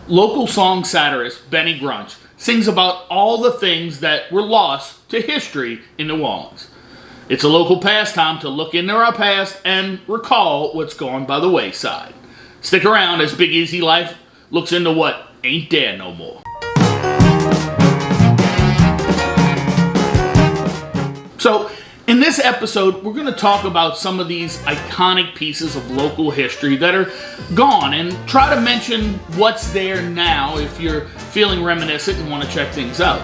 Local song satirist Benny Grunch sings about all the things that were lost to history in New Orleans. It's a local pastime to look into our past and recall what's gone by the wayside. Stick around as Big Easy Life looks into what ain't there no more. So, in this episode, we're going to talk about some of these iconic pieces of local history that are gone and try to mention what's there now if you're feeling reminiscent and want to check things out.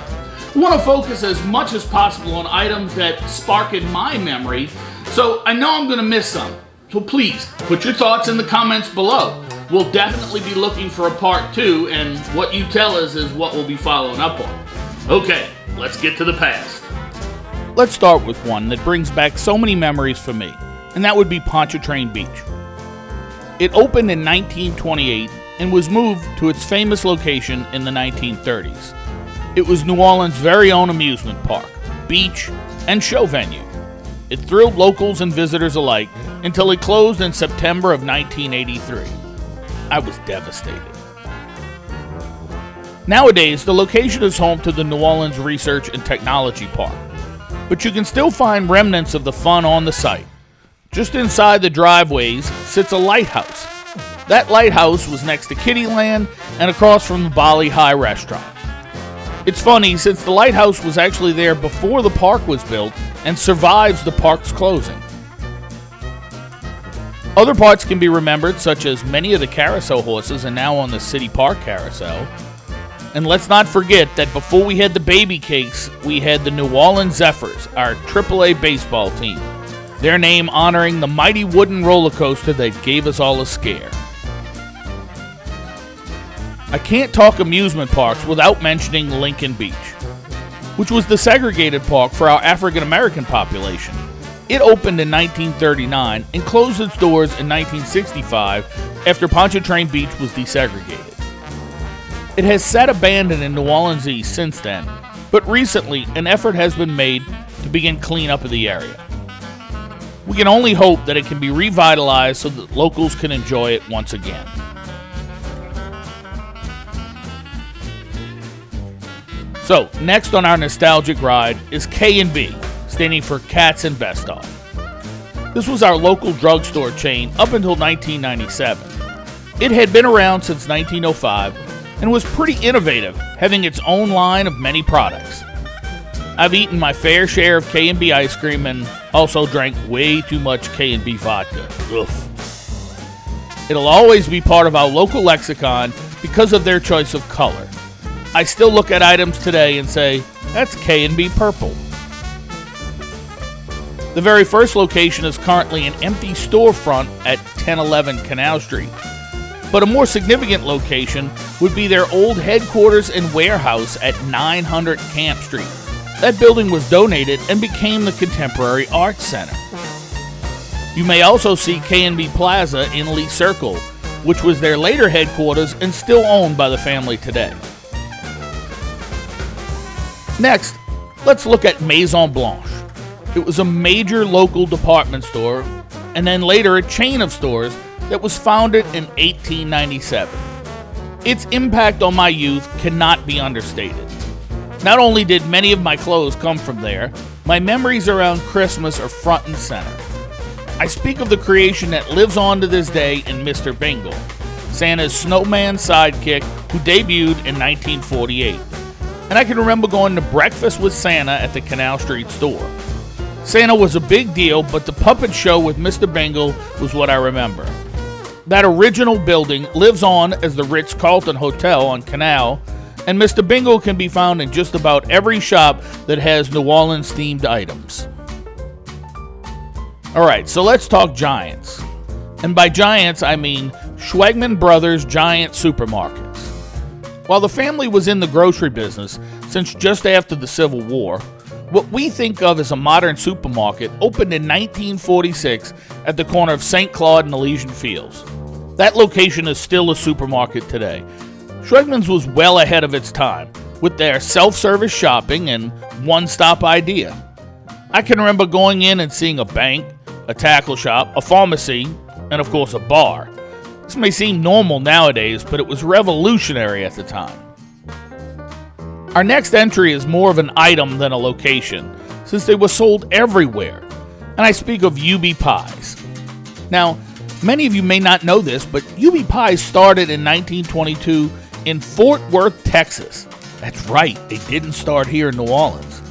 We want to focus as much as possible on items that spark in my memory, so I know I'm going to miss some. So please, put your thoughts in the comments below. We'll definitely be looking for a part 2, and what you tell us is what we'll be following up on. Okay, let's get to the past. Let's start with one that brings back so many memories for me, and that would be Pontchartrain Beach. It opened in 1928 and was moved to its famous location in the 1930s. It was New Orleans' very own amusement park, beach, and show venue. It thrilled locals and visitors alike until it closed in September of 1983. I was devastated. Nowadays, the location is home to the New Orleans Research and Technology Park, but you can still find remnants of the fun on the site. Just inside the driveways sits a lighthouse. That lighthouse was next to Kittyland and across from the Bali High restaurant. It's funny, since the lighthouse was actually there before the park was built and survives the park's closing. Other parts can be remembered, such as many of the carousel horses are now on the City Park Carousel. And let's not forget that before we had the Baby Cakes, we had the New Orleans Zephyrs, our AAA baseball team. Their name honoring the mighty wooden roller coaster that gave us all a scare. I can't talk amusement parks without mentioning Lincoln Beach, which was the segregated park for our African American population. It opened in 1939 and closed its doors in 1965 after Pontchartrain Beach was desegregated. It has sat abandoned in New Orleans East since then, but recently an effort has been made to begin cleanup of the area. We can only hope that it can be revitalized so that locals can enjoy it once again. So, next on our nostalgic ride is K&B, standing for Cats and Best Off. This was our local drugstore chain up until 1997. It had been around since 1905 and was pretty innovative, having its own line of many products. I've eaten my fair share of K&B ice cream and also drank way too much K&B vodka. Ugh. It'll always be part of our local lexicon because of their choice of color. I still look at items today and say, that's K&B purple. The very first location is currently an empty storefront at 1011 Canal Street. But a more significant location would be their old headquarters and warehouse at 900 Camp Street. That building was donated and became the Contemporary Arts Center. You may also see K&B Plaza in Lee Circle, which was their later headquarters and still owned by the family today. Next, let's look at Maison Blanche. It was a major local department store, and then later a chain of stores that was founded in 1897. Its impact on my youth cannot be understated. Not only did many of my clothes come from there, my memories around Christmas are front and center. I speak of the creation that lives on to this day in Mr. Bingle, Santa's snowman sidekick who debuted in 1948. And I can remember going to breakfast with Santa at the Canal Street store. Santa was a big deal, but the puppet show with Mr. Bingle was what I remember. That original building lives on as the Ritz-Carlton Hotel on Canal, and Mr. Bingle can be found in just about every shop that has New Orleans-themed items. Alright, so let's talk Giants. And by Giants, I mean Schwegman Brothers Giant Supermarkets. While the family was in the grocery business since just after the Civil War, what we think of as a modern supermarket opened in 1946 at the corner of St. Claude and Elysian Fields. That location is still a supermarket today. Schwegman's was well ahead of its time, with their self-service shopping and one-stop idea. I can remember going in and seeing a bank, a tackle shop, a pharmacy, and of course a bar. This may seem normal nowadays, but it was revolutionary at the time. Our next entry is more of an item than a location, since they were sold everywhere, and I speak of UB Pies. Now, many of you may not know this, but UB Pies started in 1922 in Fort Worth, Texas. That's right, they didn't start here in New Orleans.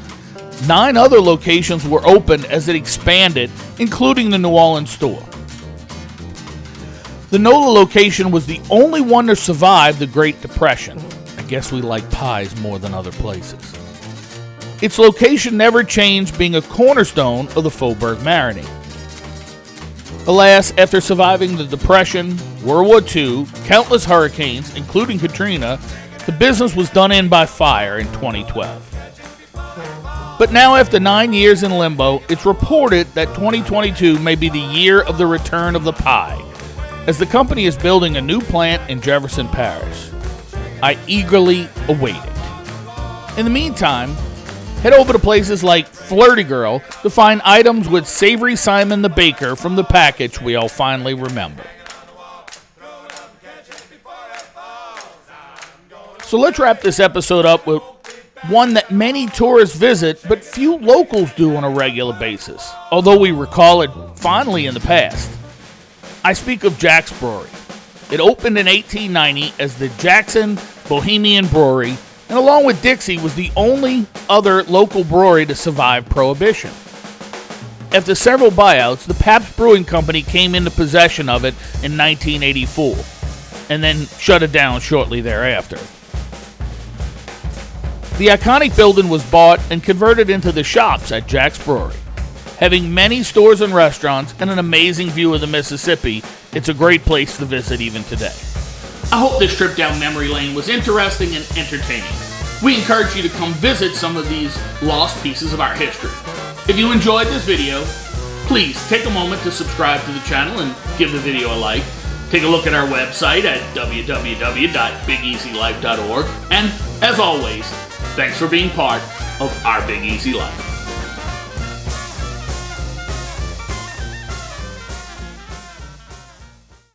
9 other locations were opened as it expanded, including the New Orleans store. The NOLA location was the only one to survive the Great Depression. I guess we like pies more than other places. Its location never changed, being a cornerstone of the Faubourg Marigny. Alas, after surviving the Depression, World War II, countless hurricanes, including Katrina, the business was done in by fire in 2012. But now, after 9 years in limbo, it's reported that 2022 may be the year of the return of the pie, as the company is building a new plant in Jefferson Parish. I eagerly await it. In the meantime, head over to places like Flirty Girl to find items with Savory Simon the Baker from the package we all finally remember. So let's wrap this episode up with one that many tourists visit, but few locals do on a regular basis, although we recall it fondly in the past. I speak of Jack's Brewery. It opened in 1890 as the Jackson Bohemian Brewery, and along with Dixie was the only other local brewery to survive Prohibition. After several buyouts, the Pabst Brewing Company came into possession of it in 1984, and then shut it down shortly thereafter. The iconic building was bought and converted into the shops at Jack's Brewery. Having many stores and restaurants and an amazing view of the Mississippi, it's a great place to visit even today. I hope this trip down memory lane was interesting and entertaining. We encourage you to come visit some of these lost pieces of our history. If you enjoyed this video, please take a moment to subscribe to the channel and give the video a like. Take a look at our website at www.bigeasylife.org. And as always, thanks for being part of our Big Easy Life.